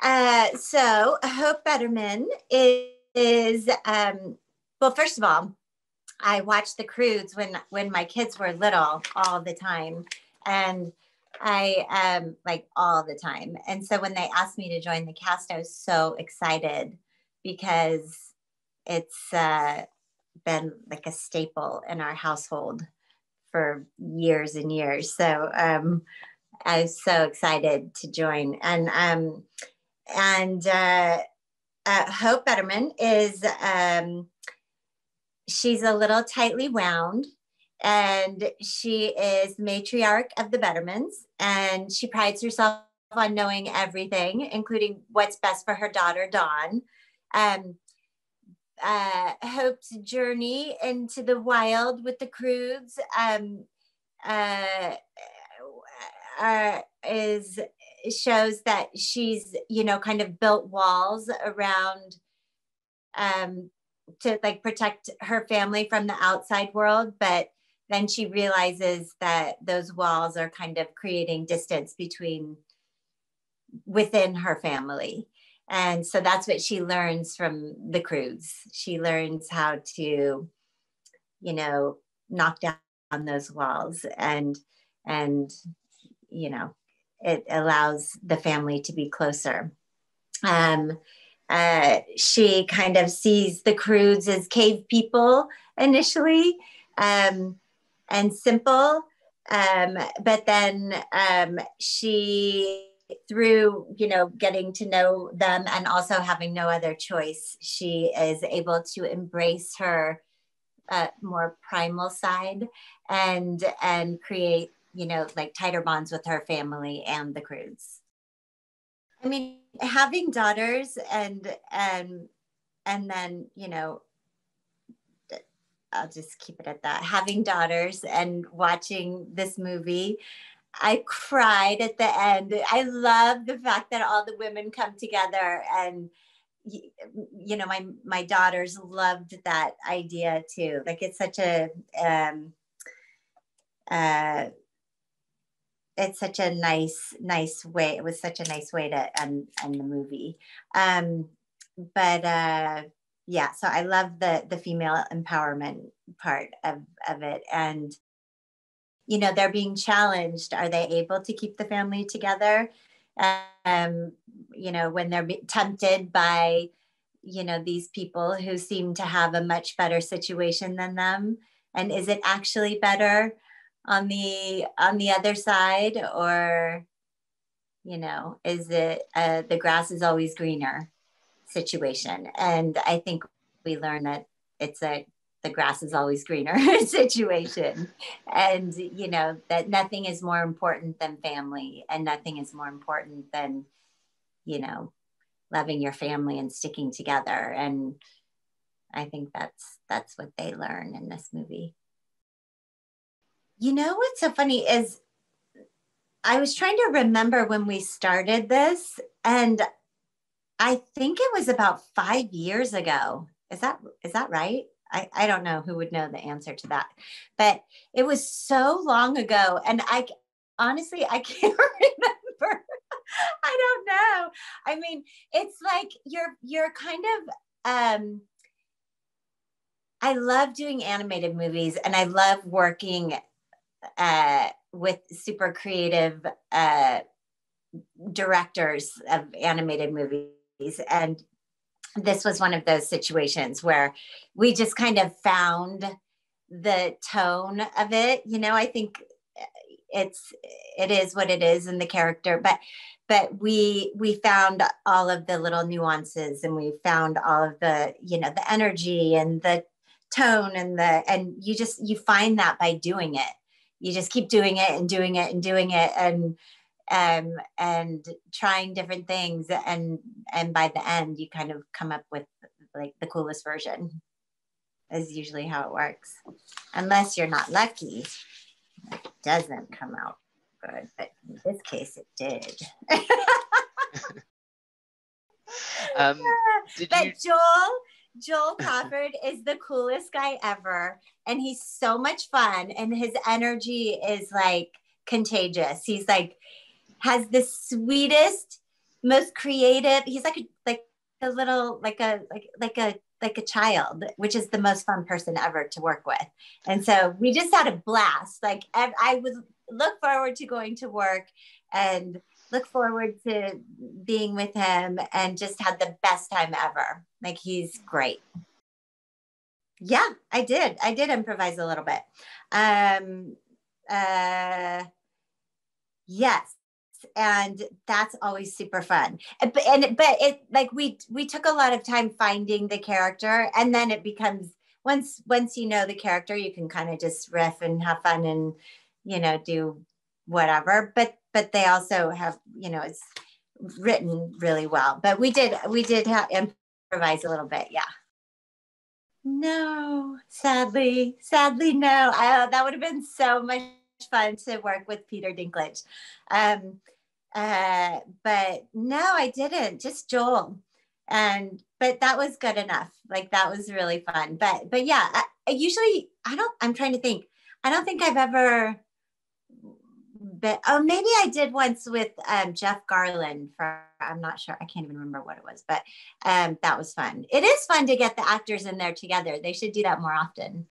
So Hope Betterman is well, first of all, I watched the Croods when my kids were little all the time. And I like all the time. And so when they asked me to join the cast, I was so excited because it's been like a staple in our household for years and years. So I was so excited to join. And Hope Betterman is she's a little tightly wound, and she is matriarch of the Bettermans, and she prides herself on knowing everything, including what's best for her daughter, Dawn. Hope's journey into the wild with the Croods shows that she's, kind of built walls around to like protect her family from the outside world, but then she realizes that those walls are kind of creating distance within her family. And so that's what she learns from the Croods. She learns how to, knock down those walls, and it allows the family to be closer. She kind of sees the Croods as cave people initially, and simple. But then she, through, getting to know them and also having no other choice, she is able to embrace her more primal side and create, like tighter bonds with her family and the Croods. I mean, having daughters and then, I'll just keep it at that. Having daughters and watching this movie, I cried at the end. I love the fact that all the women come together, and my daughters loved that idea too. Like, it's such a it's such a nice way. It was such a nice way to end the movie. Yeah, so I love the female empowerment part of it. And, they're being challenged. Are they able to keep the family together? When they're tempted by, these people who seem to have a much better situation than them. And is it actually better on the other side, or, is it the grass is always greener situation? And I think we learn that it's the grass is always greener situation, and that nothing is more important than family, and nothing is more important than loving your family and sticking together. And I think that's what they learn in this movie. What's so funny is I was trying to remember when we started this, and I think it was about 5 years ago. Is that right? I don't know who would know the answer to that, but it was so long ago, and honestly, I can't remember. I don't know. I mean, it's like you're kind of, I love doing animated movies, and I love working with super creative directors of animated movies. And this was one of those situations where we just kind of found the tone of it. I think it is what it is in the character, but we found all of the little nuances, and we found all of the, the energy and the tone and you find that by doing it. You just keep doing it and doing it and doing it, and trying different things, and by the end you kind of come up with like the coolest version. Is usually how it works, unless you're not lucky. It doesn't come out good, but in this case it did. Joel Crawford is the coolest guy ever, and he's so much fun, and his energy is like contagious. He's like has the sweetest most creative. He's like a little like a child, which is the most fun person ever to work with. And so we just had a blast. Like I would look forward to going to work and look forward to being with him and just had the best time ever. Like he's great. Yeah, I did. I did improvise a little bit. Um, uh, yes, and that's always super fun. But it like we took a lot of time finding the character, and then it becomes once you know the character, you can kind of just riff and have fun and do whatever. But they also have it's written really well. But we did improvise a little bit, yeah. No, sadly, no. That would have been so much fun to work with Peter Dinklage. Um, but no, I didn't. Just Joel, and but that was good enough. Like that was really fun. But yeah, I usually I don't. I'm trying to think. I don't think I've ever. But oh, maybe I did once with Jeff Garland for I'm not sure. I can't even remember what it was, but that was fun. It is fun to get the actors in there together. They should do that more often.